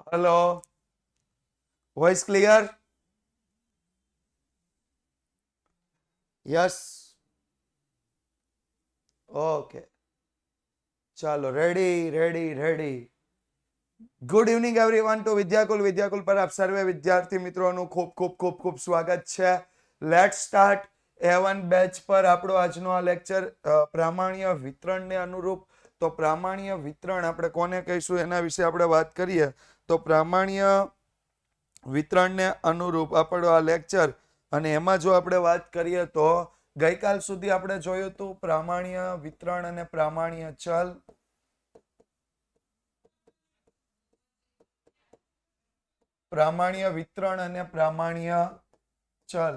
Hello, voice clear? Yes. Okay. ચાલો ready. Good evening everyone to Vidyakul પર આપ સર્વે વિદ્યાર્થી મિત્રોનું ખૂબ સ્વાગત છે. લેટ સ્ટાર્ટ A1 બેચ પર આપણો આજનો આ લેક્ચર પ્રામાણ્ય વિતરણને અનુરૂપ. તો પ્રામાણ્ય વિતરણ આપણે કોને કહીશું એના વિશે આપણે વાત કરીએ. તો પ્રામાણ્ય વિતરણને અનુરૂપ આપણો આ લેક્ચર, અને એમાં જો આપણે વાત કરીએ તો ગઈકાલ સુધી આપણે જોયું હતું પ્રામાણ્ય વિતરણ અને પ્રામાણ્ય ચલ. પ્રામાણ્ય વિતરણ અને પ્રામાણ્ય ચલ,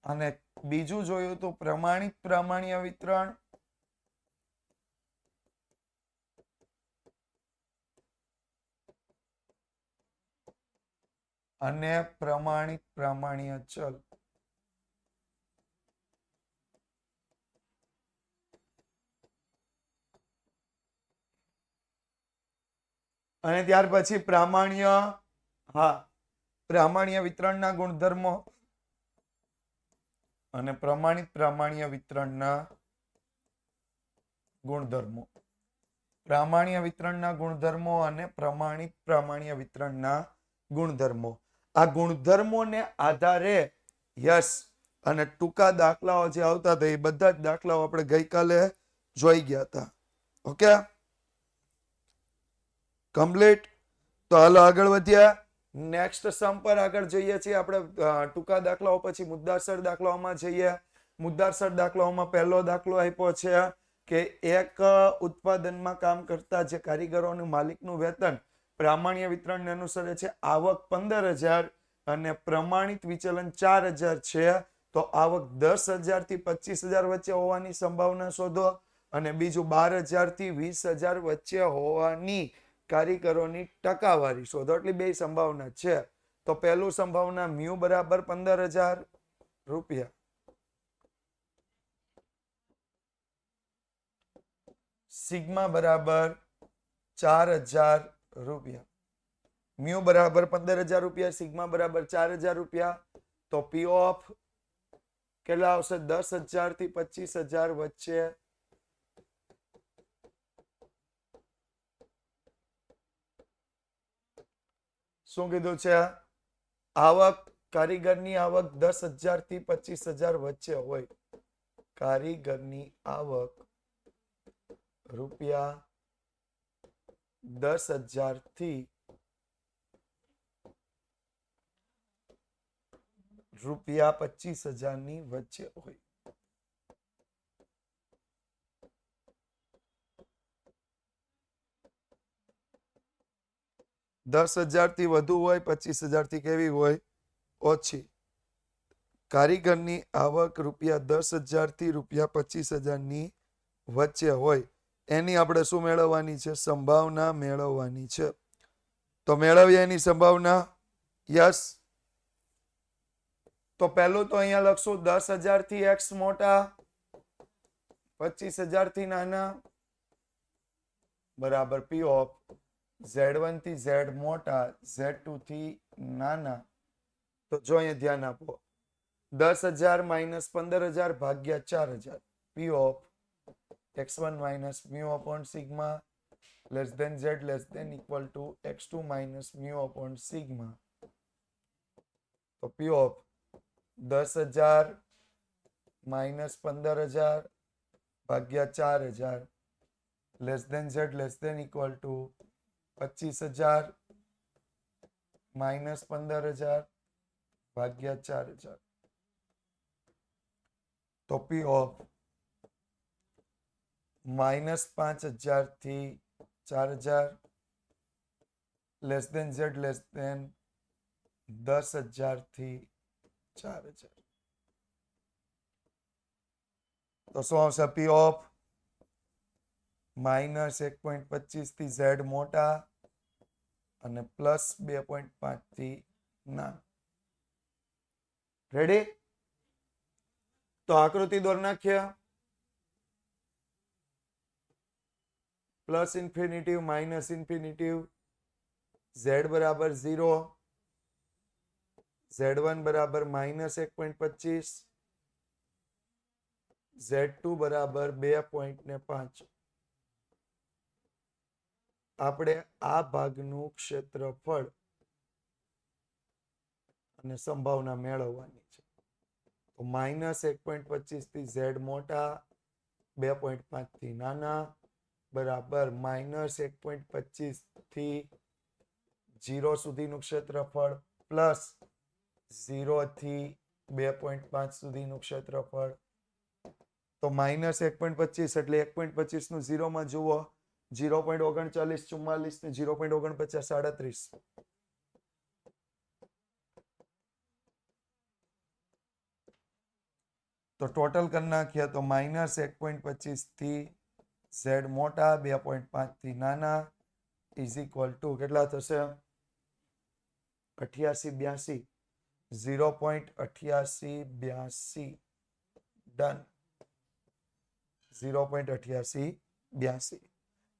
અને બીજું જોયું હતું પ્રમાણિત પ્રામાણ્ય વિતરણ અને પ્રમાણિત પ્રામાણ્ય ચલ. અને ત્યાર પછી પ્રામાણ્ય વિતરણના ગુણધર્મો અને પ્રમાણિત પ્રામાણ્ય વિતરણના ગુણધર્મો. પ્રામાણ્ય વિતરણના ગુણધર્મો અને પ્રમાણિત પ્રામાણ્ય વિતરણના ગુણધર્મો. આ ગુણધર્મોને આધારે યસ અને ટૂંકા દાખલાઓ જે આવતા હતા એ બધા જ દાખલાઓ આપણે ગઈકાલે જોઈ ગયા હતા. Okay, complete. તો હાલો આગળ વધ્યા. નેક્સ્ટ સમ પર આગળ જઈએ છીએ આપણે. ટૂંકા દાખલાઓ પછી મુદ્દાસર દાખલાઓમાં જઈએ. મુદ્દાસર દાખલાઓમાં પહેલો દાખલો આપ્યો છે કે એક ઉત્પાદનમાં કામ કરતા જે કારીગરોનું માલિકનું વેતન પ્રામાણ્ય વિતરણને અનુસરે છે. આવક 15,000 અને પ્રમાણિત વિચલન 4,000 છે. તો આવક 10,000 થી 25,000 વચ્ચે હોવાની સંભાવના શોધો, અને બીજું 12,000 થી 20,000 વચ્ચે હોવાની કારીગરોની ટકાવારી શોધો. એટલે બે સંભાવના છે. તો પહેલું સંભાવના મ્યુ બરાબર 15,000 રૂપિયા, સિગ્મા બરાબર 4,000 રૂપિયા. મ્યુ બરાબર 15,000 રૂપિયા, સિગ્મા બરાબર 4,000 રૂપિયા. તો પી ઓફ કેટલા આવશે? 10,000 થી 25,000 વચ્ચે શું કીધું છે? આવક, કારીગરની આવક 10,000 થી 25,000 વચ્ચે હોય. કારીગરની આવક રૂપિયા 10,000 થી રૂપિયા 25,000 ની વચ્ચે હોય. $10,000 થી વધુ હોય, 25,000 થી કેવી હોય? ઓછી. કારીગરની આવક રૂપિયા 10,000 થી રૂપિયા 25,000 ની વચ્ચે હોય એની આપણે શું મેળવવાની છે? સંભાવના મેળવવાની છે. તો મેળવીએ એની સંભાવના. યસ. તો પહેલું તો અહીંયા લખશું 10,000 થી x મોટા, 25,000 થી નાના, બરાબર પી ઓફ Z1 થી Z મોટા, Z2 થી નાના. તો જો અહીંયા ધ્યાન આપો, 10,000 માઇનસ 15,000 ભાગ્યા 4,000, પી of x1 minus mu upon sigma less than z less than equal to x2 minus mu upon sigma. તો p of 10,000 minus 15,000 ભાગ્યા 4,000 less than z less than equal to 25,000 minus 15,000 ભાગ્યા 4,000. તો p of minus 5,000 થી 4,000 less than z less than 10,000 થી 4,000. તો શું આવશે? p of minus 1.25 થી z મોટા અને પ્લસ 2.5 થી નાના. રેડી? તો આકૃતિ દોર નાખ્યા. Plus infinitive, minus infinitive, z બરાબર 0, z1 બરાબર -1.25, z2 બરાબર 2.5. આપણે આ ભાગનું ક્ષેત્રફળ અને સંભાવના મેળવવાની છે. તો -1.25 થી z મોટા, 2.5 થી નાના બરાબર -1.25 થી 0 સુધીનું ક્ષેત્રફળ પ્લસ 0 થી 2.5 સુધીનું ક્ષેત્રફળ. તો -1.25 એટલે 1.25 નું 0 માં જુઓ, 0.39 44 ને 0.49 37. તો ટોટલ કરી નાખીએ તો -1.25 થી z મોટા, 2.5 થી નાના ઇઝ ઇક્વલ ટુ કેટલા થશે? 8882. 0.8882 ડન. 0.8882.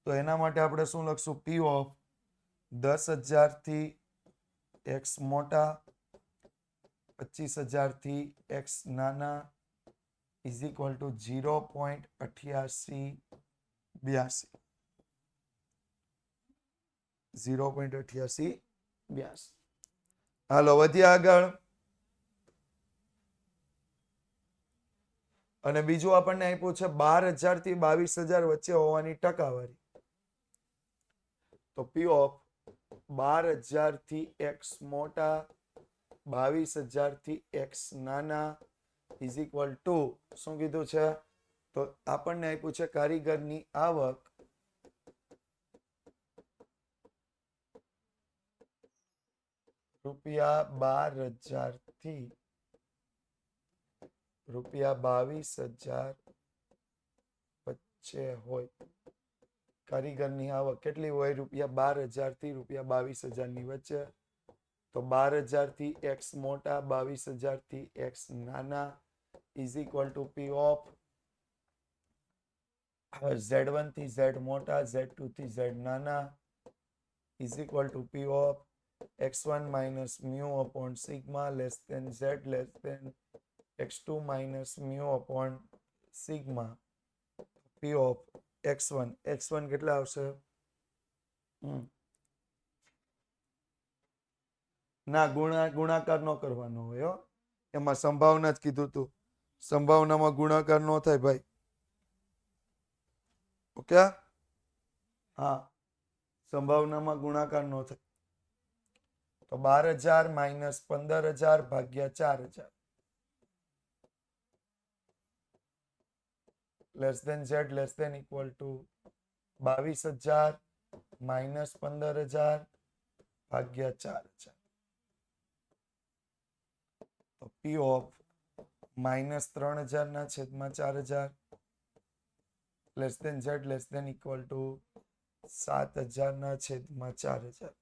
તો એના માટે આપણે શું લખશું? P ઓફ 10,000 થી x મોટા, 25,000 થી x નાના ઇઝ ઇક્વલ ટુ 0.8882. 0.8882. હાલો વધીએ આગળ. અને બીજું આપણને આપ્યું છે 12,000 થી 22,000 વચ્ચે હોવાની ટકાવારી. તો P ઓફ 12,000 થી x મોટા, 22,000 થી x નાના ઇઝ ઇક્વલ ટુ શું કીધું છે? તો આપણને આપ્યું છે કારીગરની આવક ₹12,000 થી ₹22,000 વચ્ચે હોય. કારીગરની આવક કેટલી હોય? ₹12,000 થી ₹22,000 ની વચ્ચે. તો 12,000 થી x મોટા, 22,000 થી x નાના is equal two P of Z1 થી Z મોટા, Z2 થી Z નાના is equal two P of x1 minus mu upon sigma less than z less than x2 minus mu upon sigma. P of x1. x1 કેટલા આવશે? ના ગુણાકાર ન કરવાનો હોય હો. એમાં સંભાવના જ કીધું તું. સંભાવનામાં ગુણાકાર ન થાય ભાઈ. ઓકે? હા, સંભાવનામાં ગુણાકાર ન થાય. તો 12,000 minus 15,000 ભાગ્યા 4,000 less than z less than equal to 22,000 minus 15,000 ભાગ્યા 4,000. તો P of minus 3,000 ના છેદમાં 4,000 less than z less than equal to 7,000 ના છેદમાં 4,000.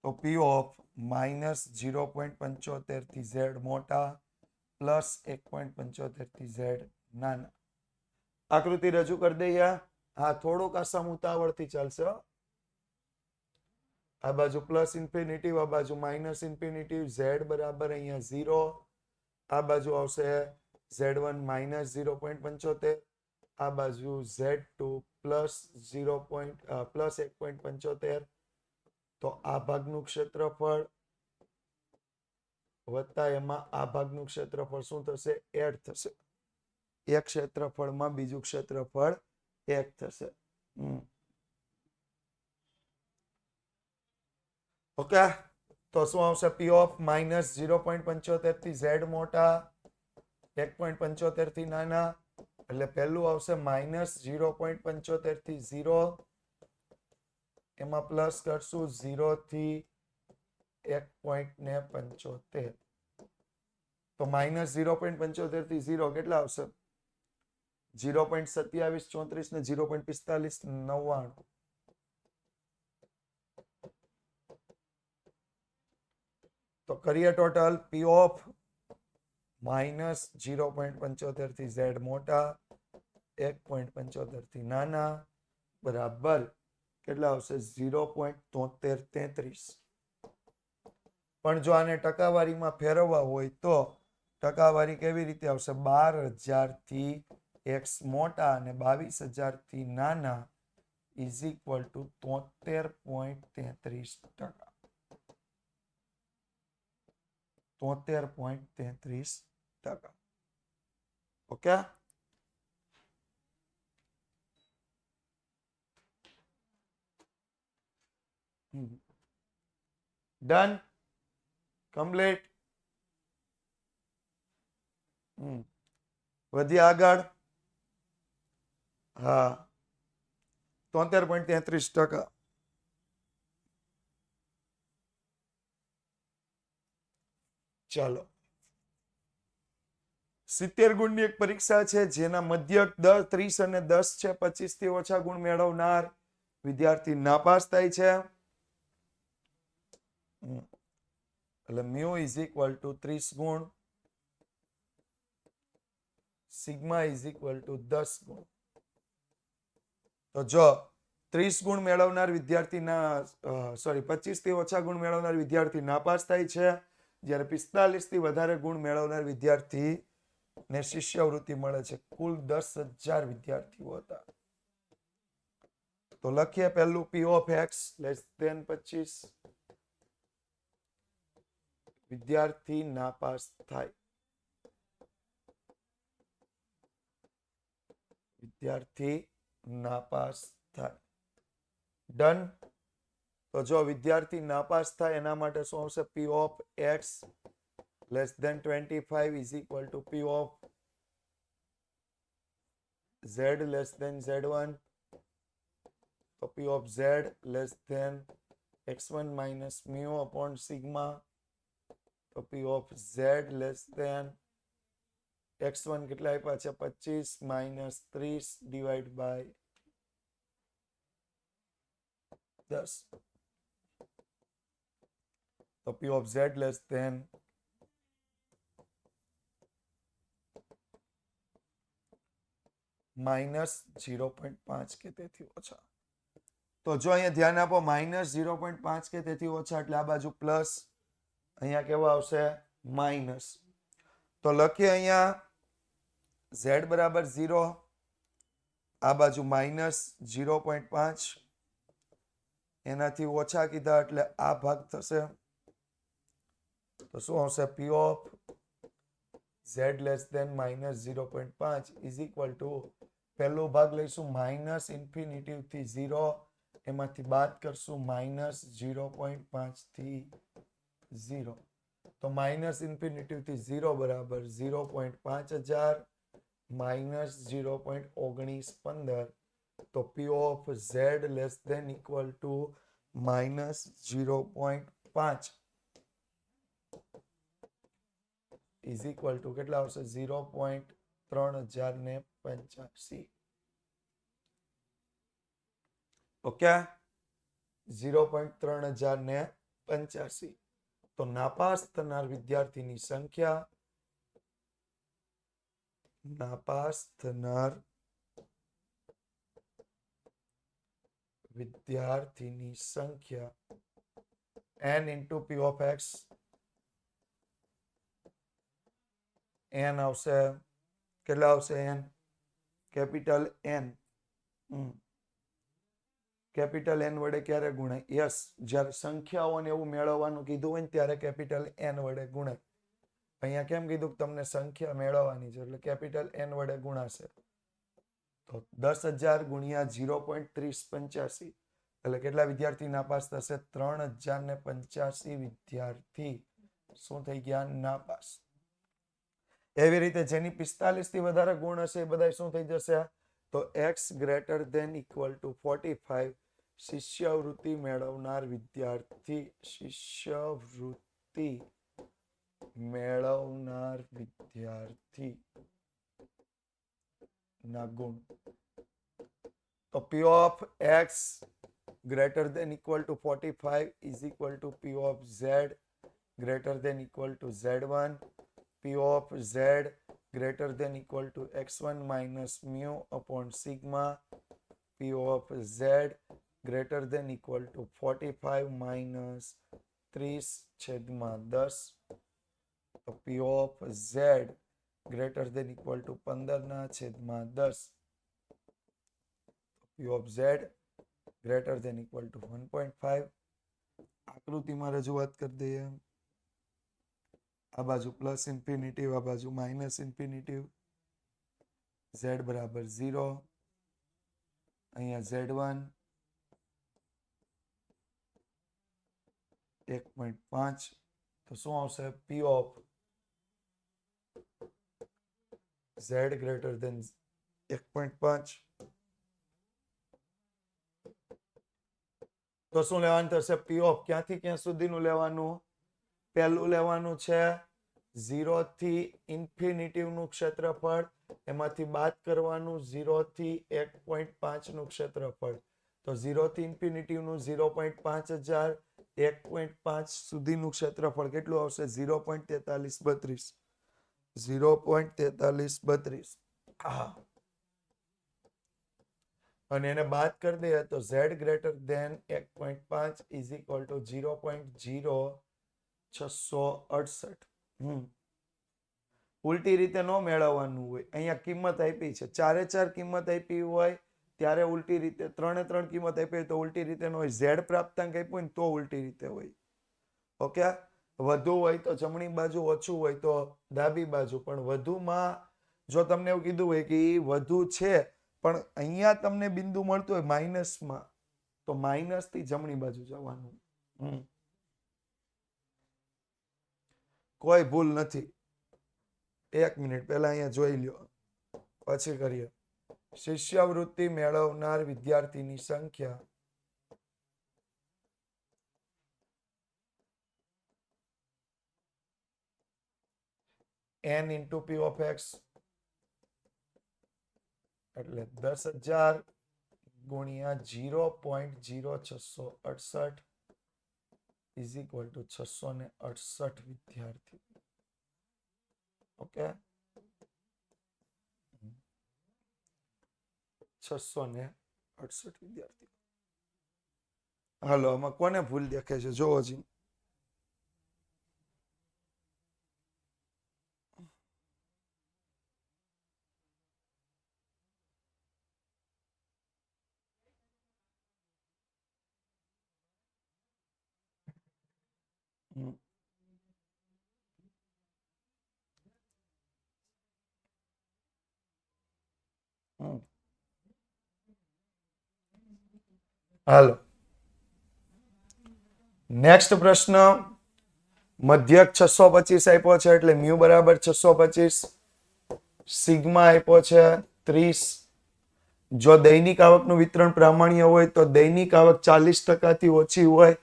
તો P of minus 0.75 થી z મોટા પ્લસ 1.75 થી z નાના. આકૃતિ રજૂ કરી દઈએ. હા, થોડોક આસામ ઉતાવળથી ચાલશે. આ બાજુ પ્લસ ઇન્ફિનિટી, આ બાજુ માઇનસ ઇન્ફિનિટી. z બરાબર અહીંયા 0. આ બાજુ આવશે z1 minus 0.75. આ બાજુ z2 plus 1.75. તો આ ભાગનું ક્ષેત્રફળ વત્તા એમાં આ ભાગનું ક્ષેત્રફળ શું થશે? એડ થશે. એક ક્ષેત્રફળમાં બીજું ક્ષેત્રફળ એક થશે. ઓકે, તો શું આવશે? P of minus 0.75 થી z મોટા, 1.75 થી નાના. એટલે પહેલું આવશે minus 0.75 થી 0. એમાં પ્લસ કરશું 0 થી 1.75. તો minus 0.75 થી 0 કેટલા આવશે? 0.2734 ને 0.4599. તો કરીએ ટોટલ. P of minus 0.75 થી z મોટા, 1.75 થી નાના બરાબર કેટલા આવશે 0.7333. પણ જો આને ટકાવારીમાં ફેરવવા હોય તો ટકાવારી કેવી રીતે આવશે 12,000 થી x મોટા અને 22,000 થી નાના is equal two 73.33%. 73.33%. Okay. Done. Complete. વધી આગળ. હા 73.33%. ચાલો 70 ગુણની એક પરીક્ષા છે જેના મધ્યક 30 અને 10 છે. 25 થી ઓછા ગુણ મેળવનાર વિદ્યાર્થી નાપાસ થાય છે. એટલે મ્યુ ઇઝ ઇક્વલ ટુ 30 ગુણ, સિગ્મા ઇઝ ઇક્વલ ટુ 10 ગુણ. તો જો 30 ગુણ મેળવનાર વિદ્યાર્થીના 25 થી ઓછા ગુણ મેળવનાર વિદ્યાર્થી નાપાસ થાય છે, જ્યારે 45 થી વધારે ગુણ મેળવનાર વિદ્યાર્થી ને શિષ્યવૃત્તિ મળે છે. કુલ 10,000 વિદ્યાર્થીઓ હતા. તો લખીએ પહેલું P of x less than 25. વિદ્યાર્થી નાપાસ થાય. વિદ્યાર્થી નાપાસ થાય. ડન. તો જો વિદ્યાર્થી નાપાસ થાય એના માટે શું આવશે? P of x less than 25 is equal to P of z less than z1. તો P of z less than x1 minus mu upon sigma. તો P of z less than x1 કેટલા આપ્યા છે? 25 minus 30 divide by 10. તો P of z less than minus 0.5 કે તેથી ઓછા. તો જો અહીંયા ધ્યાન આપો -0.5 કે તેથી ઓછા એટલે આ બાજુ પ્લસ, અહીંયા કેવા આવશે? માઇનસ. તો લખીએ અહીંયા z બરાબર 0, આ બાજુ -0.5, એનાથી ઓછા કીધા એટલે આ ભાગ થશે. તો શું આવશે? P of z less than -0.5 is equal to પહેલો ભાગ લઈશું -ઇન્ફિનિટી થી 0, એમાંથી બાદ કરશું -0.5 થી 0. તો -ઇન્ફિનિટી થી 0 બરાબર 0.5000 -0.1915. તો P of z less than equal to -0.5 is equal to કેટલા આવશે? 0.3085. ઓકે. 0.3085. તો નાપાસ થનાર વિદ્યાર્થીની સંખ્યા, નાપાસ થનાર વિદ્યાર્થીની સંખ્યા n into P of x. n આવશે કેટલા આવશે? n capital n. Capital n વડે ક્યારે ગુણાય? યસ, જ્યારે સંખ્યાઓને એવું મેળવવાનું કીધું હોય ને ત્યારે કેપિટલ n વડે ગુણાય. અહીંયા કેમ કીધું? તમને સંખ્યા મેળવવાની છે એટલે કેપિટલ n વડે ગુણાશે. તો 10,000 ગુણ્યા 0.3085 એટલે કેટલા વિદ્યાર્થી નાપાસ થશે? 3,085 વિદ્યાર્થી શું થઈ ગયા? નાપાસ. એવી રીતે જેની 45 થી વધારે ગુણ હશે એ બધા શું થઈ જશે? તો x greater than equal to 45 શિષ્યવૃત્તિ મેળવનાર વિદ્યાર્થી, શિષ્યવૃત્તિ મેળવનાર વિદ્યાર્થી ના ગુણ. તો P of x greater than equal to 45 is equal to P of z greater than equal to z1. P of z greater than equal to x1 minus mu upon sigma p of z greater than equal to 45 minus 30 છેદમાં 10 તો p of z greater than equal to 15 ના છેદમાં 10 p of z greater than equal to 1.5 આકૃતિમાં રજૂઆત કરી દઈએ આ બાજુ પ્લસ ઇન્ફિનિટિવ આ બાજુ માઇનસ ઇન્ફિનિટિવ z બરાબર 0 અહીંયા z1 1.5 તો શું આવશે p of z greater than 1.5 તો શું લેવાનું થશે p of ક્યાંથી ક્યાં સુધીનું લેવાનું પહેલું લેવાનું છે 0 થી ઇન્ફિનિટિવ નું ક્ષેત્રફળ એમાંથી બાદ કરવાનું 0 થી 1.5 નું ક્ષેત્રફળ તો 0 થી ઇન્ફિનિટિવ નું 0.5000 1.5 સુધીનું ક્ષેત્રફળ કેટલું આવશે 0.4332 0.4332 અને એને બાદ કરી દઈએ તો z greater than 1.5 is equal to 0.0668 ઉલટી રીતે ન મેળવવાનું હોય અહીંયા કિંમત આપી છે ચારે ચાર કિંમત આપી હોય ત્યારે ઉલટી રીતે ત્રણે ત્રણ કિંમત આપી હોય તો ઉલટી રીતે ન હોય z પ્રાપ્તાંક આપ્યો ને તો ઉલટી રીતે હોય ઓકે વધુ હોય તો જમણી બાજુ ઓછું હોય તો ડાબી બાજુ પણ વધુમાં જો તમને એવું કીધું હોય કે વધુ છે પણ અહીંયા તમને બિંદુ મળતું હોય માઇનસમાં તો માઇનસ થી જમણી બાજુ જવાનું કોઈ ભૂલ નથી 1 મિનિટ પહેલા અહીંયા જોઈ લ્યો પછી કરીએ શિષ્યવૃત્તિ મેળવનાર વિદ્યાર્થીની સંખ્યા n into p of x એટલે 10,000 ગુણ્યા 0.0668 is equal to 668 વિદ્યાર્થી ઓકે 668 વિદ્યાર્થી હાલો આમાં કોને ભૂલ દેખાય છે જોવો જી હાલો નેક્સ્ટ પ્રશ્ન મધ્યક 625 આપ્યો છે એટલે મ્યુ બરાબર 625 સિગ્મા આપ્યો છે 30 જો દૈનિક આવકનું વિતરણ પ્રામાણ્ય હોય તો દૈનિક આવક 40% થી ઓછી હોય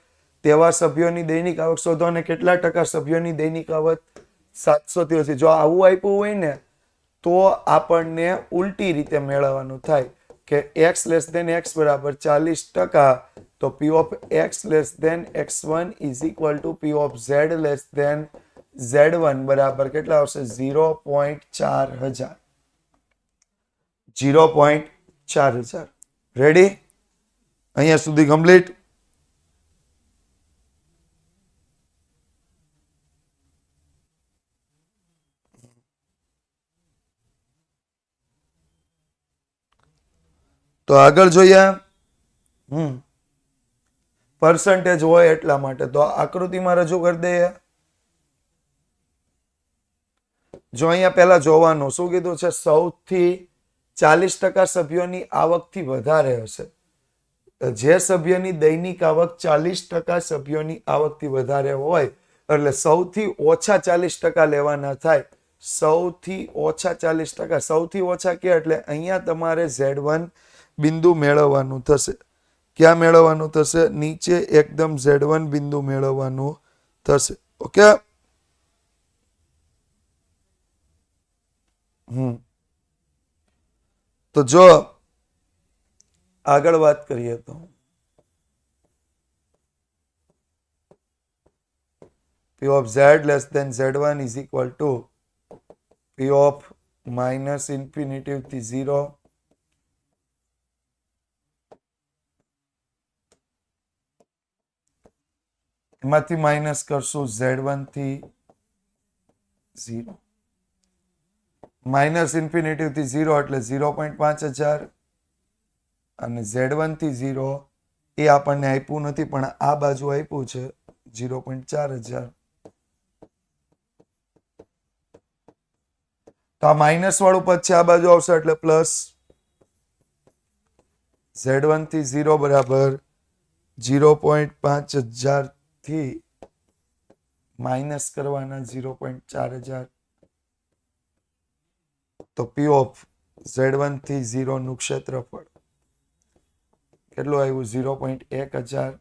તેવા સભ્યોની દૈનિક આવક શોધો અને કેટલા ટકા સભ્યોની દૈનિક આવક 700 થી ઓછી જો આવું આપ્યું હોય ને તો આપણને ઉલટી રીતે મેળવવાનું થાય કે x less than x બરાબર 40% તો p of x less than x1 is equal to p of z less than z1 બરાબર કેટલા આવશે 0.4000 0.4000 રેડી અહીંયા સુધી કમ્પ્લીટ તો આગળ જોઈએ પર્સન્ટેજ હોય એટલા માટે તો આકૃતિમાં રજૂ કરી દઈએ જો અહીંયા પહેલા જોવાનું શું કીધું છે સૌથી 40% સભ્યોની આવકથી વધારે હશે જે સભ્યની દૈનિક આવક 40% સભ્યોની આવકથી વધારે હોય એટલે સૌથી ઓછા 40% લેવાના થાય સૌથી ઓછા 40% સૌથી ઓછા કે એટલે અહીંયા તમારે Z1 બિંદુ મેળવવાનું થશે ક્યાં મેળવવાનું થશે નીચે એકદમ Z1 બિંદુ મેળવવાનું થશે ઓકે તો જો આગળ વાત કરીએ તો P of Z less than Z1 is equal to P of minus infinity થી 0, એમાંથી માઇનસ કરશું Z1 થી 0, માઇનસ ઇન્ફિનિટી થી 0 એટલે 0.5000 અને Z1 થી 0 એ આપણને આપ્યું નથી પણ આ બાજુ આપ્યું છે 0.4000. તો આ માઇનસ વાળું પદ છે આ બાજુ આવશે એટલે પ્લસ. Z1 થી 0 બરાબર 0.5000 થી માઇનસ કરવાના 0.4000. તો P ઓફ Z1 થી 0 નું ક્ષેત્રફળ કેટલું આવ્યું 0.1000.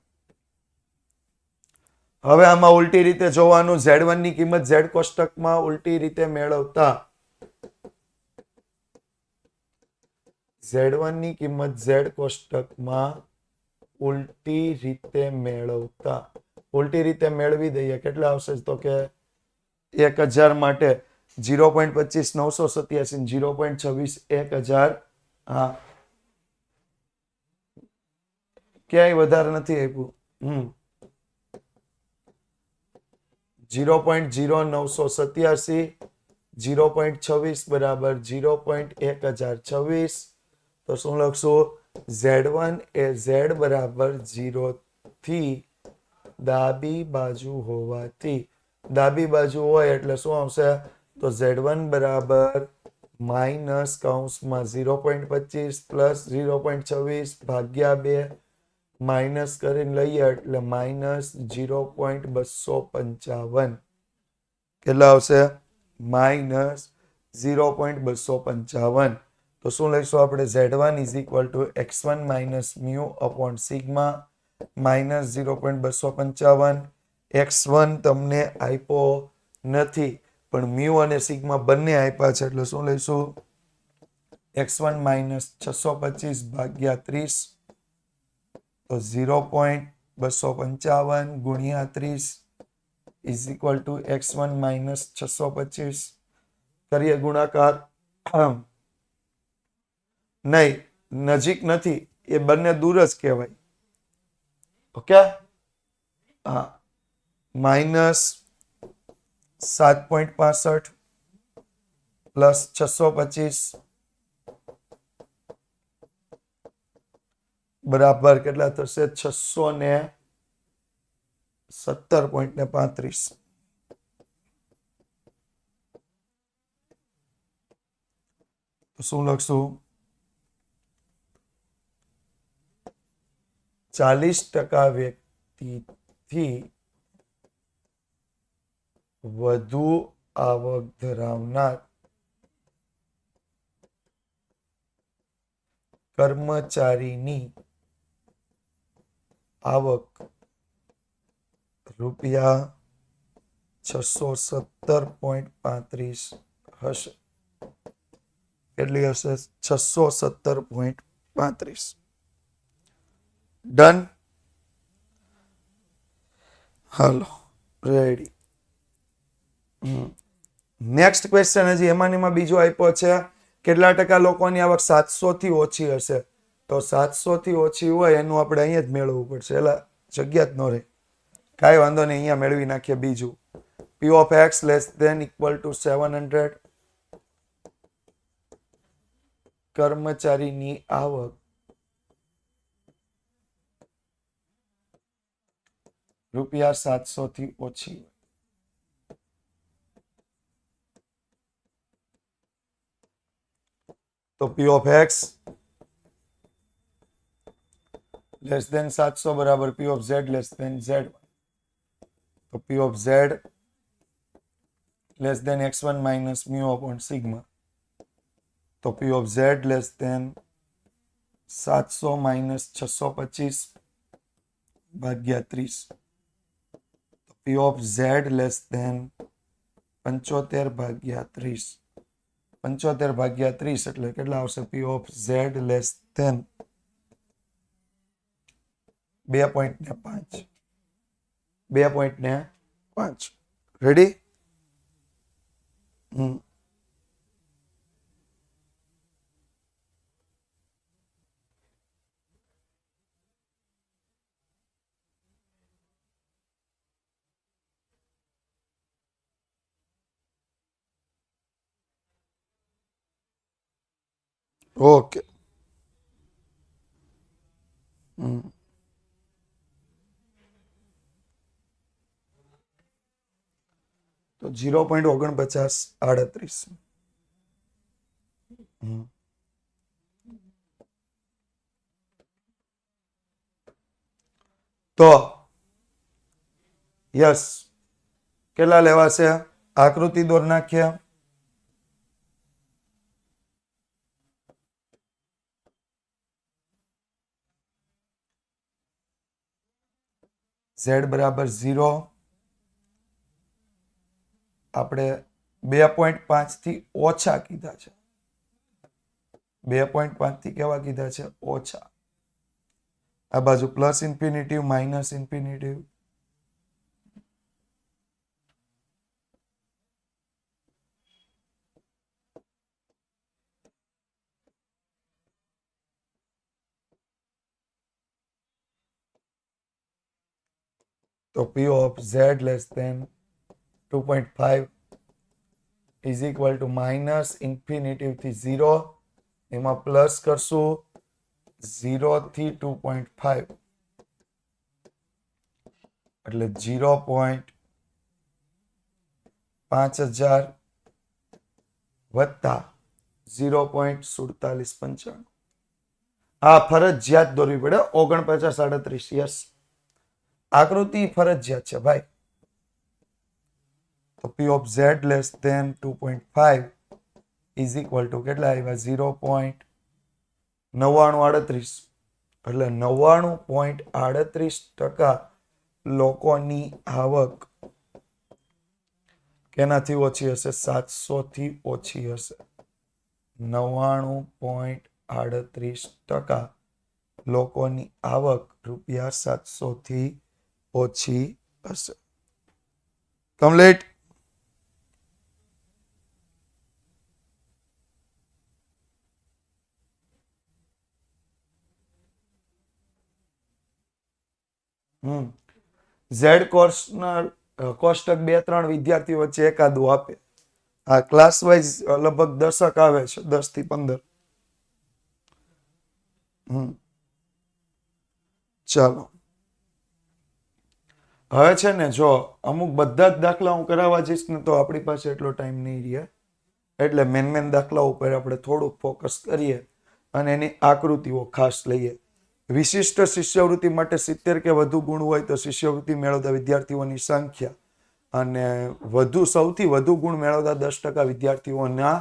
હવે આમાં ઉલટી રીતે જોવાનું. Z1 ની કિંમત Z કોષ્ટકમાં ઉલટી રીતે મેળવતા Z1 ની કિંમત Z કોષ્ટકમાં ઉલટી રીતે મેળવતા ઉલટી રીતે મેળવી દઈએ. કેટલા આવશે તો કે 1000 માટે 0.25 987 0.26 1000. હા ક્યાંય વધારે નથી આપ્યું. 0.0987 0.26 બરાબર 0.1026. તો શું લખશું Z1 એ Z બરાબર 0 થી ડાબી બાજુ હોવાથી ડાબી બાજુ હોય એટલે શું આવશે તો Z1 બરાબર માઇનસ કૌંસમાં 0.25 પ્લસ 0.26 ભાગ્યા 2 માઇનસ કરીને લઈએ એટલે માઇનસ 0.255. કેટલા આવશે માઇનસ 0.255. તો શું લઈશું આપણે Z1 is equal two x1 minus mu upon sigma minus 0.255. x1 તમને આપ્યો નથી પણ મ્યુ અને સિગ્મા બંને આપ્યા છે એટલે શું લઈશું x1 માઇનસ 625 ભાગ્યા 30. તો 0.255 ગુણ્યા 30 is equal two x1 minus 625. કરીએ ગુણાકાર. નહીં નજીક નથી એ બંને દૂર જ કહેવાય. ઓકે હા માઇનસ 7.65 પ્લસ 625 બરાબર કેટલા થશે 617.35. તો શું લખશું 40% વ્યક્તિથી વધુ આવક ધરાવનાર કર્મચારીની આવક રૂપિયા 617.35 હશે. કેટલી હશે 617.35. ડન. હાલો રેડી. નેક્સ્ટ ક્વેશ્ચન હજી એમાં બીજો આપ્યો છે. કેટલા ટકા લોકોની આવક 700 થી ઓછી હશે? તો 700 થી ઓછી હોય એનું આપણે અહીંયા જ મેળવવું પડશે. એટલે જગ્યા જ ન રહે. કાંઈ વાંધો નહીં અહીંયા મેળવી નાખીએ બીજું. P of x less than equal to 700 કર્મચારીની આવક રૂપિયા 700 થી ઓછી. તો P of x less than 700 બરાબર P of z less than z1. તો P of z less than x1 minus mu upon sigma. તો P of z less than 700 minus 625 ભાગ્યા 30. તો P of z less than 75 ભાગ્યા 30. 75 ભાગ્યા 30 એટલે કેટલા આવશે P of z less than 2.5. 2.5. Ready? Okay. તો 0.4938. તો યસ, કેટલા લેવાશે? આકૃતિ દોર નાખ્યા. z બરાબર 0. આપણે 2.5 થી ઓછા કીધા છે. 2.5 થી કેવા કીધા છે? ઓછા. આ બાજુ પ્લસ ઇન્ફિનિટિવ માઇનસ ઇન્ફિનિટિવ. તો p of z less than 2.5 is equal to minus infinitive થી 0. એમાં પ્લસ કરશું 0 થી 2.5 એટલે 0.5000 વત્તા 0.4795. આ ફરજિયાત દોરવી પડે. 4938. યસ, આકૃતિ ફરજિયાત છે ભાઈ. તો p of z less than 2.5 is equal to કેટલા આવ્યા? 0.9938. એટલે 99.38% લોકોની આવક કેનાથી ઓછી હશે? 700 થી ઓછી હશે. 99.38% લોકોની આવક ₹700 થી ઓછી હશે. કમ્પ્લીટ. ઝેડ કોર્સના કોષ્ટક 2-3 વિદ્યાર્થીઓ વચ્ચે એકાદું આપે. આ ક્લાસ વાઇઝ લગભગ 10 આવે છે, 10 થી 15. ચાલો, હવે છે ને, જો અમુક બધા જ દાખલા હું કરાવવા જઈશ ને તો આપણી પાસે એટલો ટાઈમ નહીં રહે. એટલે મેન દાખલા ઉપર આપણે થોડુંક ફોકસ કરીએ અને એની આકૃતિઓ ખાસ લઈએ. વિશિષ્ટ શિષ્યવૃત્તિ માટે 70 કે વધુ ગુણ હોય તો શિષ્યવૃત્તિ મેળવતા વિદ્યાર્થીઓની સંખ્યા, અને સૌથી વધુ ગુણ મેળવતા 10% વિદ્યાર્થીઓના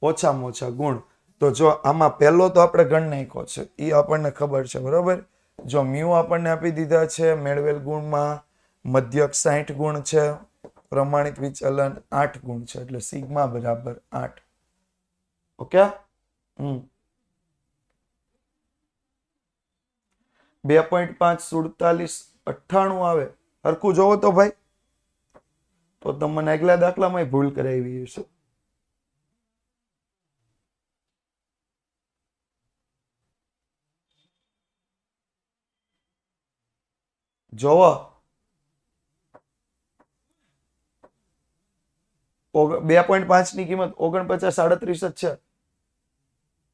ઓછામાં ઓછા ગુણ. તો જો આમાં પહેલો તો આપણે ગણ નાખ્યો છે, એ આપણને ખબર છે, બરોબર. જો મ્યુ આપણને આપી દીધા છે, મેળવેલ ગુણમાં મધ્યક 60 ગુણ છે, પ્રમાણિત વિચલન 8 ગુણ છે, એટલે સિગ્મા બરાબર 8. ઓકે. 2.5 47 98 આવે. હરખું જોવો તો ભાઈ. તો તમને આગલા દાખલામાં ભૂલ કરાવી હશે. જોવો 2.5 ની કિંમત 49.38 જ છે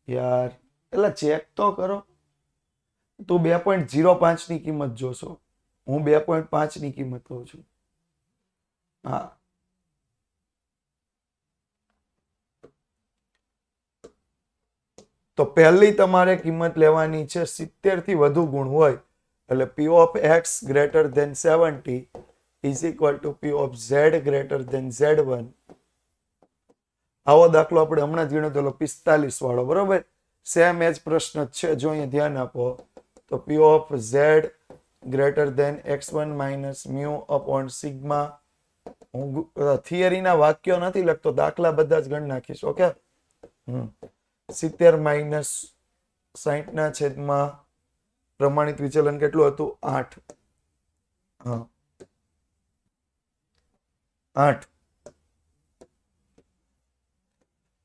યાર. એટલે ચેક તો કરો. તું 2.05 ની કિંમત જોશો, હું 2.5 ની કિંમત લઉં છું. હા, તો પહેલી તમારે કિંમત લેવાની છે 70 થી વધુ ગુણ હોય. એટલે p of x greater than 70 is equal to p of z greater than z1. આવો દાખલો આપણે હમણાં જ ગણ્યો તો 45 વાળો, બરોબર. સેમ એજ પ્રશ્ન છે, જો અહીંયા ધ્યાન આપો. તો p of z greater than x1 minus mu upon sigma. હું થિયરીના વાક્યો નથી લખતો, દાખલા બધા જ ગણ નાખીશ. ઓકે. 70 માઇનસ 60 ના છેદમાં પ્રમાણિત વિચલન કેટલું હતું? 8. હા, 8.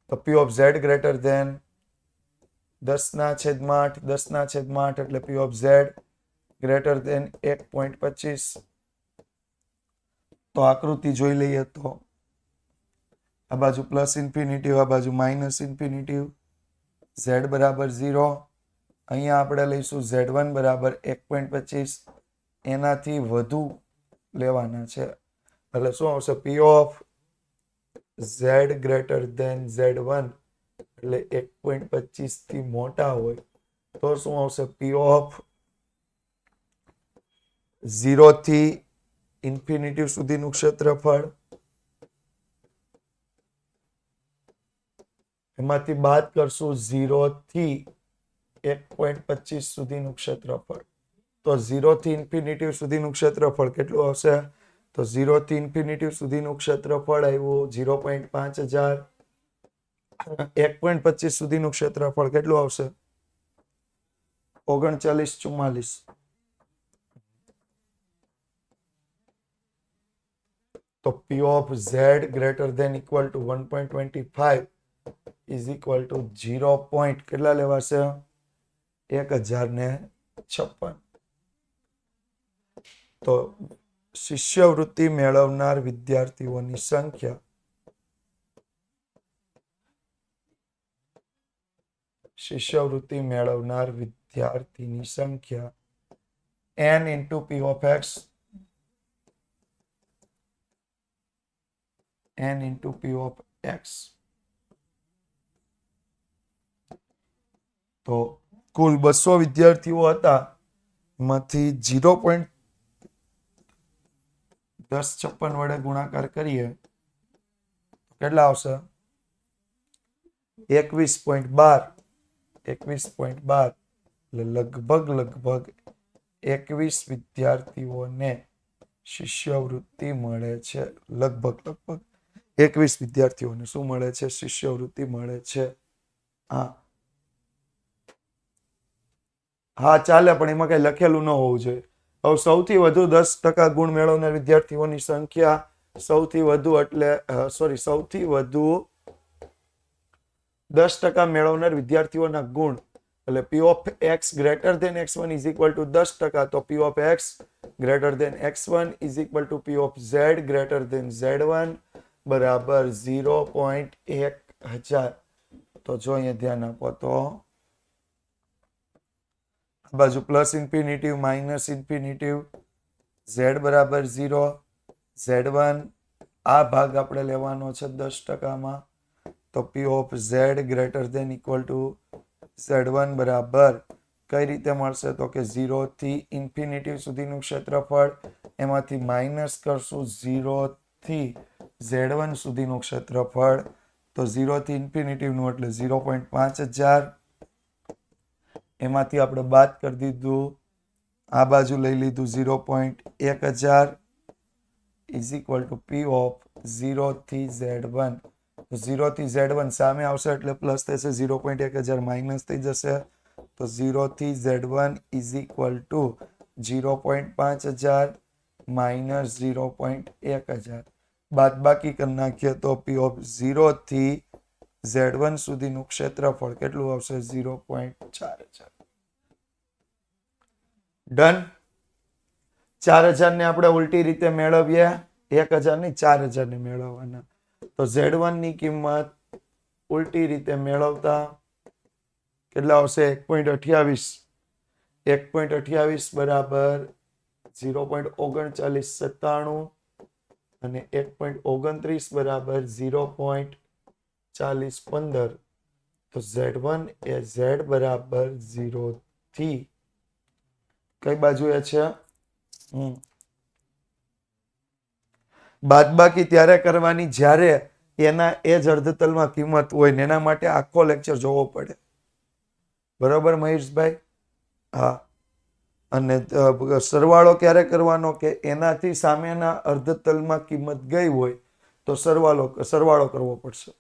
તો p of z greater than 10/8, 10/8 એટલે p of z greater than 1.25. તો આકૃતિ જોઈ લઈએ તો આ બાજુ પ્લસ ઇન્ફિનિટિવ, આ બાજુ માઇનસ ઇન્ફિનિટિવ. z બરાબર 0. અહીંયા આપણે લઈશું z1 બરાબર 1.25. એનાથી વધુ લેવાના છે એટલે શું આવશે? p of z greater than z1 એટલે 1.25 થી મોટા હોય તો શું આવશે? p ઓફ 0 થી ઇન્ફિનિટી સુધીનું ક્ષેત્રફળ, એમાંથી બાદ કરશું 0 થી 1.25 સુધીનું ક્ષેત્રફળ. તો 0 થી ઇન્ફિનિટી સુધીનું ક્ષેત્રફળ કેટલું આવશે? તો 0 થી ઇન્ફિનિટી સુધીનું ક્ષેત્રફળ આવ્યું 0.5000. 1.25 સુધીનું ક્ષેત્રફળ કેટલું આવશે? 3944. તો p of z greater than equal to 1.25 is equal to 0. કેટલા લેવાશે? 1056. તો શિષ્યવૃત્તિ મેળવનાર વિદ્યાર્થીઓની સંખ્યા n into p of x તો કુલ 200 વિદ્યાર્થીઓ હતા, એમાંથી 0.1056 વડે ગુણાકાર કરીએ કેટલા આવશે? 21.12. એટલે લગભગ 21 વિદ્યાર્થીઓને શિષ્યવૃત્તિ મળે છે. લગભગ 21 વિદ્યાર્થીઓને શું મળે છે? શિષ્યવૃત્તિ મળે છે. હા ચાલે, પણ એમાં કઈ લખેલું ન હોવું જોઈએ. હવે સૌથી વધુ 10% ગુણ મેળવનાર વિદ્યાર્થીઓની સંખ્યા, સૌથી વધુ 10% મેળવનાર વિદ્યાર્થીઓના ગુણ એટલે p of x greater than x1 is equal to 10%. તો p of x greater than x1 is equal to p of z greater than z1 બરાબર 0.1000. તો જો અહીંયા ધ્યાન આપો તો બાજુ plus infinitive minus infinitive, z બરાબર 0, z1 આ ભાગ આપણે લેવાનો છે 10%માં. તો p of z greater than equal to z1 બરાબર કઈ રીતે મળશે? તો કે 0 થી ઇન્ફિનિટી સુધીનું ક્ષેત્રફળ, એમાંથી માઇનસ કરશું 0 થી z1 સુધીનું ક્ષેત્રફળ. તો 0 થી ઇન્ફિનિટીનું એટલે 0.5000. એમાંથી આપણે બાદ કરી દીધું, આ બાજુ લઈ લીધું 0.1000 is equal to p of 0 થી z1. તો 0 થી z1 સામે આવશે એટલે પ્લસ થશે, 0.1000 માઇનસ થઈ જશે. તો 0 થી z1 is equal to 0.5000 minus 0.1000. બાદ બાકી કરી નાખીએ તો p of 0 થી z1 સુધીનું ક્ષેત્રફળ કેટલું આવશે? 0.4000. ડન. 4000 ને આપણે ઉલટી રીતે મેળવીએ, 1000 ની 4000 ને મેળવવાના. તો z1 ની કિંમત ઉલટી રીતે મેળવતા કેટલા આવશે? 1.28. 1.28 બરાબર 0.3997 અને 1.29 બરાબર 0.4015. તો z1 એ z બરાબર 0 થી કઈ બાજુએ છે? બાદબાકી ત્યારે કરવાની જ્યારે એના એ જ અર્ધતલમાં કિંમત હોય ને, એના માટે આખો લેક્ચર જોવો પડે. બરોબર મહેશભાઈ? હા. અને સરવાળો ક્યારે કરવાનો? કે એનાથી સામેના અર્ધતલમાં કિંમત ગઈ હોય તો સરવાળો કરવો પડશે.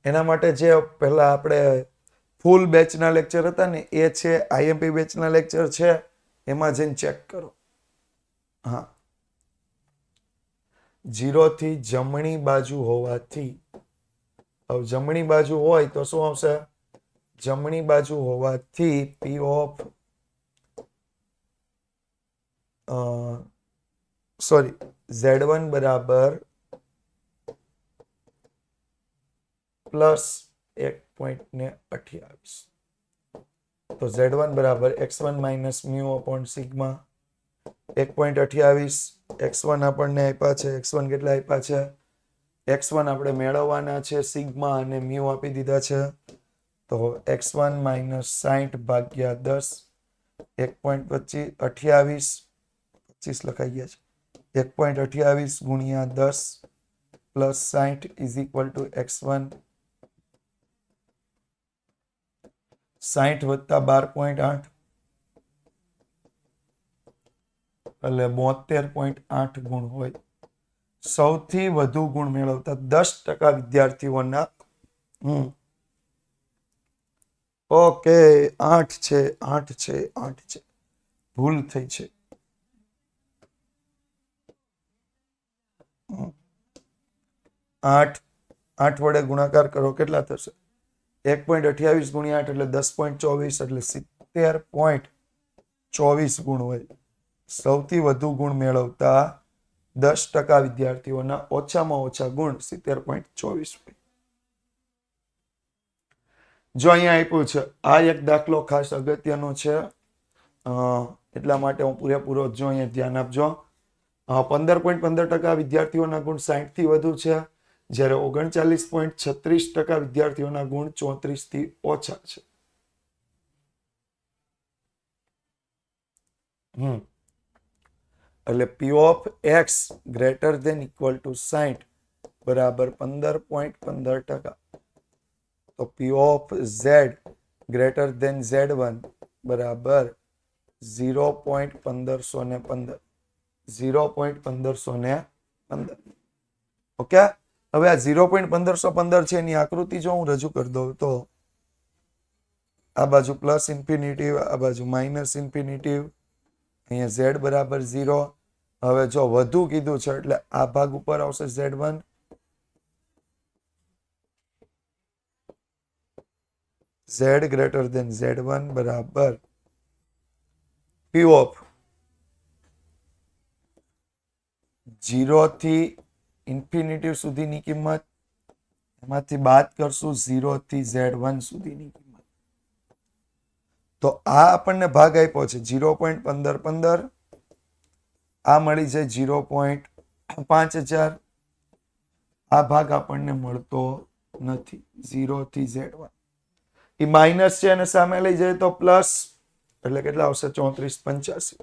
એના માટે જે પહેલા આપણે ફૂલ બેચના લેક્ચર હતા ને એ છે, IMP બેચના લેક્ચર છે, એમાં જઈને ચેક કરો. હા. 0 થી જમણી બાજુ હોવાથી, હવે જમણી બાજુ હોય તો શું આવશે? જમણી બાજુ હોવાથી p of z1 બરાબર પ્લસ 1.28. તો Z1 બરાબર x1 minus mu upon sigma 1.28. x1 આપણને આપ્યા છે. x1 કેટલા આપ્યા છે? x1 આપણે મેળવવાના છે. સિગ્મા અને મ્યુ આપી દીધા છે. તો x1 માઇનસ 60 ભાગ્યા 10 1.28 લખાઈ ગયા છે. 1.28 ગુણ્યા 10 plus 60 is equal two x1 60 વત્તા 12.8 એટલે 72.8 ગુણ હોય. સૌથી વધુ ગુણ મેળવતા 10% વિદ્યાર્થીઓના ઓકે 8 છે 8 છે 8 છે ભૂલ થઈ છે. 8 વડે ગુણાકાર કરો કેટલા થશે? 1.28 ગુણ્યા 8 એટલે 10.24 એટલે 70.24 ગુણ હોય. સૌથી વધુ ગુણ મેળવતા 10% વિદ્યાર્થીઓના ઓછામાં ઓછા ગુણ 70.24 હોય. જો અહીંયા આપ્યું છે આ એક દાખલો ખાસ અગત્યનો છે એટલા માટે હું પૂરેપૂરો જો અહીંયા ધ્યાન આપજો. 15.15% વિદ્યાર્થીઓના ગુણ 60 થી વધુ છે, જ્યારે 39.36% વિદ્યાર્થીઓના ગુણ 34 થી ઓછા છે. એટલે P of X greater than equal to 60 બરાબર 15.15%. તો P of Z greater than Z1 બરાબર 0.1515. 0.1515. ઓકે, હવે આ 0.1515 છે એની આકૃતિ જો હું રજૂ કરી દઉં તો આ બાજુ પ્લસ ઇન્ફિનિટિવ, આ બાજુ માઇનસ ઇન્ફિનિટિવ, અહીંયા Z બરાબર 0. હવે જો વધુ કીધું છે એટલે આ ભાગ ઉપર આવશે Z1, Z greater than Z1 બરાબર P of 0 થી ઇન્ફિનિટિવ સુધીની કિંમત, એમાંથી બાદ કરશું 0 થી Z1 સુધીની કિંમત. તો આ આપણને ભાગ આપ્યો છે 0.1515, આ મળી જાય 0.5000. આ ભાગ આપણને મળતો નથી 0 થી Z1. એ માઇનસ છે અને સામે લઈ જાય તો પ્લસ, એટલે કેટલા આવશે? 34.85.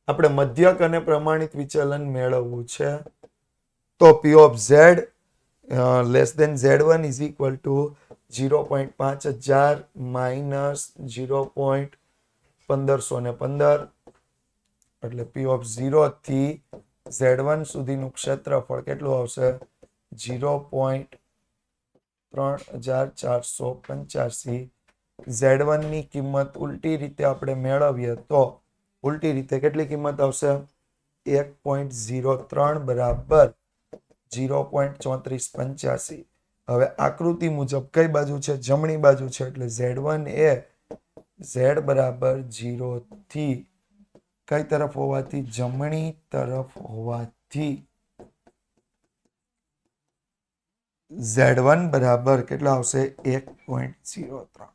આપણે મધ્યક અને પ્રમાણિત વિચલન મેળવવું છે. તો P of Z less than Z1 is equal to 0.5000 minus 0.1515. એટલે P of 0 થી Z1 સુધીનું ક્ષેત્રફળ કેટલું આવશે? 0.3485. Z1 ની કિંમત ઉલટી રીતે આપણે મેળવીએ તો ઉલટી રીતે કેટલી કિંમત આવશે? 1.03 બરાબર 0.3485. હવે આકૃતિ મુજબ કઈ બાજુ છે? જમણી બાજુ છે. એટલે Z1 એ Z બરાબર 0 થી કઈ તરફ હોવાથી? જમણી તરફ હોવાથી Z1 બરાબર કેટલા આવશે? 1.03.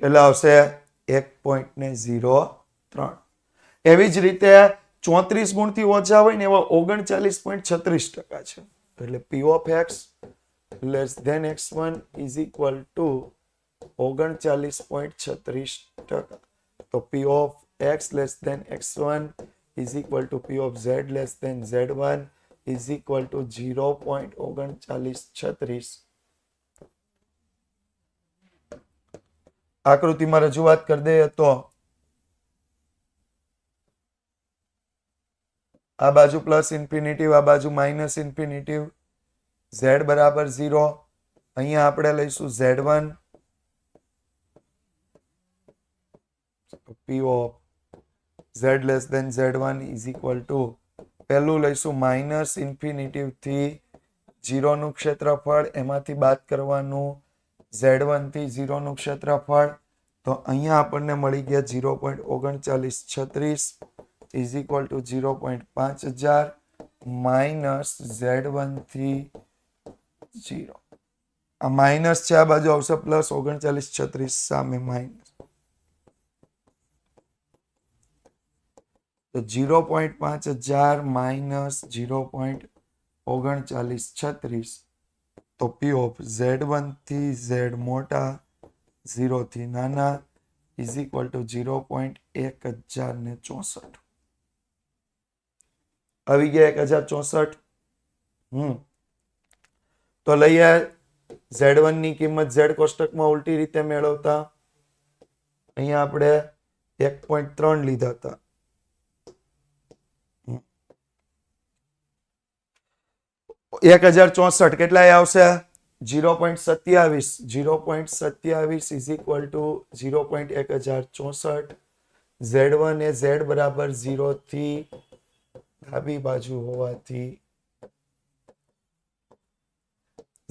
કેટલા આવશે? 1.03. એવી જ રીતે 34 ગુણથી ઓછા હોય ને એવા 39.36% છે. એટલે P of X less than X1 is equal to 39.36%. તો P of X less than X1 is equal to P of Z less than Z1 is equal to 0.3936. આકૃતિમાં રજૂઆત કરી દઈએ તો આ બાજુ પ્લસ ઇન્ફિનિટિવ, આ બાજુ માઇનસ ઇન્ફિનિટિવ, Z બરાબર 0. અહીંયા આપણે લઈશું Z1, P of Z less than Z1 is equal to પહેલું લઈશું માઇનસ ઇન્ફિનિટિવ થી 0 નું ક્ષેત્રફળ, એમાંથી બાદ કરવાનું Z1 થી 0 નું ક્ષેત્રફળ. તો અહીંયા આપણને મળી ગયા 0.3936 is equal to 0.5000 minus Z1 થી 0. આ માઇનસ છે, આ બાજુ આવશે પ્લસ. 39 36 સામે માઇનસ. તો 0.5000 માઇનસ 0.3936. તો P ઓફ Z1 થી Z મોટા 0 થી નાના ઇઝ ઇક્વલ ટુ 0.1064. આવી ગયા 1064. તો લઈએ Z1 ની કિંમત Z કોષ્ટકમાં ઉલટી રીતે મેળવતા. અહીંયા આપણે 1.3 લીધા હતા. 1064 કેટલાય આવશે? 0.27. 0.27 is equal two 0.1064. Z1 A Z બરાબર 0 થી ડાબી બાજુ હોવાથી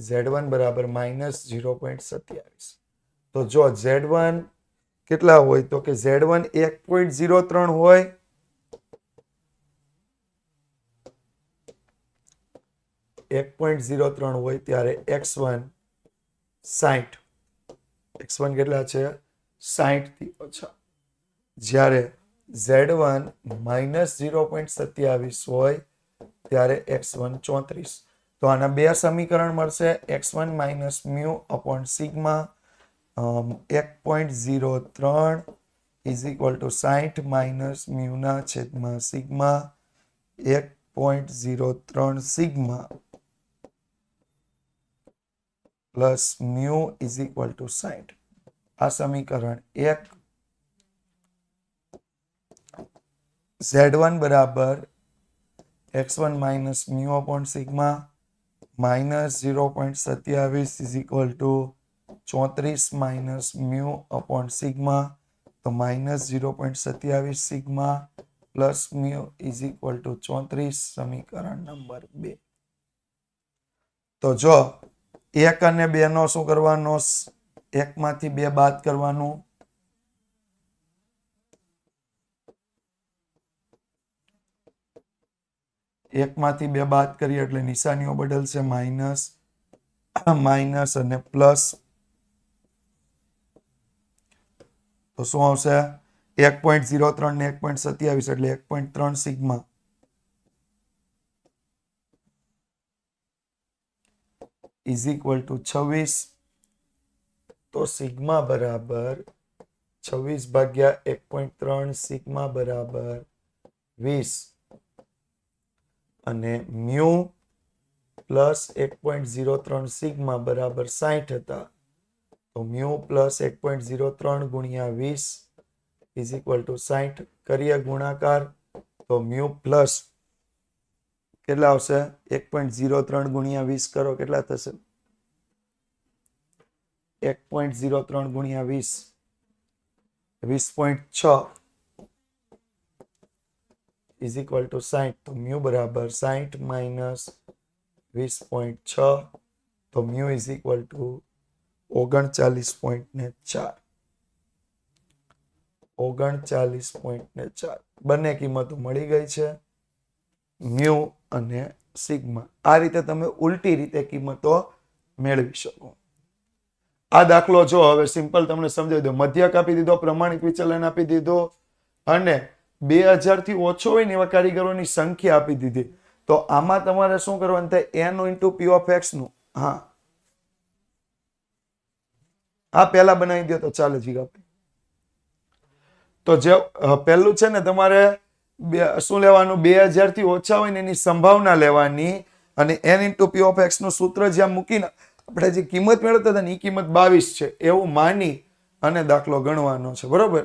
Z1 બરાબર માઇનસ 0.27. તો જો Z1 કેટલા હોય તો કે Z1 1.03 હોય. હોય ત્યારે x1 60. x1 કેટલા છે? 60 થી ઓછા. જ્યારે Z1 માઇનસ 0.27 હોય ત્યારે x1 34. તો આના બે સમીકરણ મળશે. x1 minus mu upon sigma 1.03 is equal to 60 minus મ્યુના છેદમાં sigma 1.03 sigma plus mu is equal to 60. આ સમીકરણ 1. Z1 બરાબર x1 minus mu upon sigma minus 0.27 is equal to 34 minus mu upon sigma. તો minus 0.27 sigma plus mu is equal to 34. સમીકરણ number 2. તો જો 1 અને 2 નો શું કરવાનો? 1 માંથી 2 બાદ કરવાનું. એકમાંથી 2 બાદ કરીએ એટલે નિશાનીઓ બદલશે. માઇનસ માઇનસ અને પ્લસ. તો શું આવશે? 1.03 ને 1.27 એટલે 1.3 સિગ્મા ઇઝ ઇક્વલ ટુ 26. તો સિગ્મા બરાબર 26 ભાગ્યા 1.3 સિગ્મા બરાબર 20 અને મ્યુ પ્લસ 1.03 સિગ્મા બરાબર 60 હતા. તો મ્યુ પ્લસ 1.03 ગુણ્યા 20 ઇઝ ઇક્વલ ટુ 60. કરીએ ગુણાકાર. તો મ્યુ પ્લસ કેટલા આવશે? 1.03 ગુણ્યા 20 કરો કેટલા થશે? 1.03 ગુણ્યા 20 20.6 ઇઝ ઇક્વલ ટુ 60. તો મ્યુ બરાબર 60 માઇનસ 20.6. તો મ્યુ ઇઝ ઇક્વલ ટુ 39.4. 39.4. બંને કિંમતો મળી ગઈ છે, મ્યુ અને સિગ્મા. આ રીતે તમે ઉલટી રીતે કિંમતો મેળવી શકો. આ દાખલો જો હવે સિમ્પલ તમને સમજાવી દો. મધ્યક આપી દીધો, પ્રમાણિત વિચલન આપી દીધો અને 2000 થી ઓછો હોય ને એવા કારીગરોની સંખ્યા આપી દીધી. તો આમાં તમારે શું કરવાનું થાય? n into p of x નું. હા, આ પહેલા બનાવી દો તો ચાલે જી આપણે. તો જે પહેલું છે ને તમારે શું લેવાનું? 2000 થી ઓછા હોય ને એની સંભાવના લેવાની અને n into p of x નું સૂત્ર જ્યાં મૂકીને આપણે જે કિંમત મેળવતા હતા ને એ કિંમત 22 છે એવું માની અને દાખલો ગણવાનો છે. બરોબર.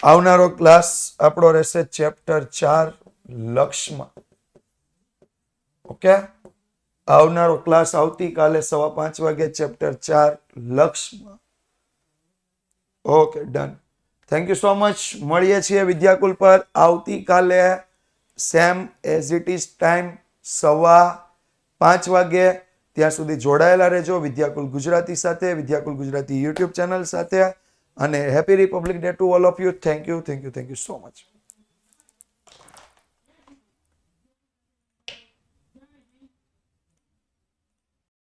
આવનારો ક્લાસ આપણો રહેશે ચેપ્ટર 4 લક્ષમાં. ઓકે, આવનારો ક્લાસ આવતીકાલે 5:15 વાગે ચેપ્ટર 4 લક્ષમાં. Okay, done. Thank you so much. મળીએ છીએ વિદ્યાકુલ પર આવતીકાલે same as it is time 5:15 વાગે. ત્યાં સુધી જોડાયેલા રહેજો વિદ્યાકુલ ગુજરાતી સાથે, વિદ્યાકુલ ગુજરાતી યુટ્યુબ ચેનલ સાથે. અને happy Republic day to all of you. Thank you so much.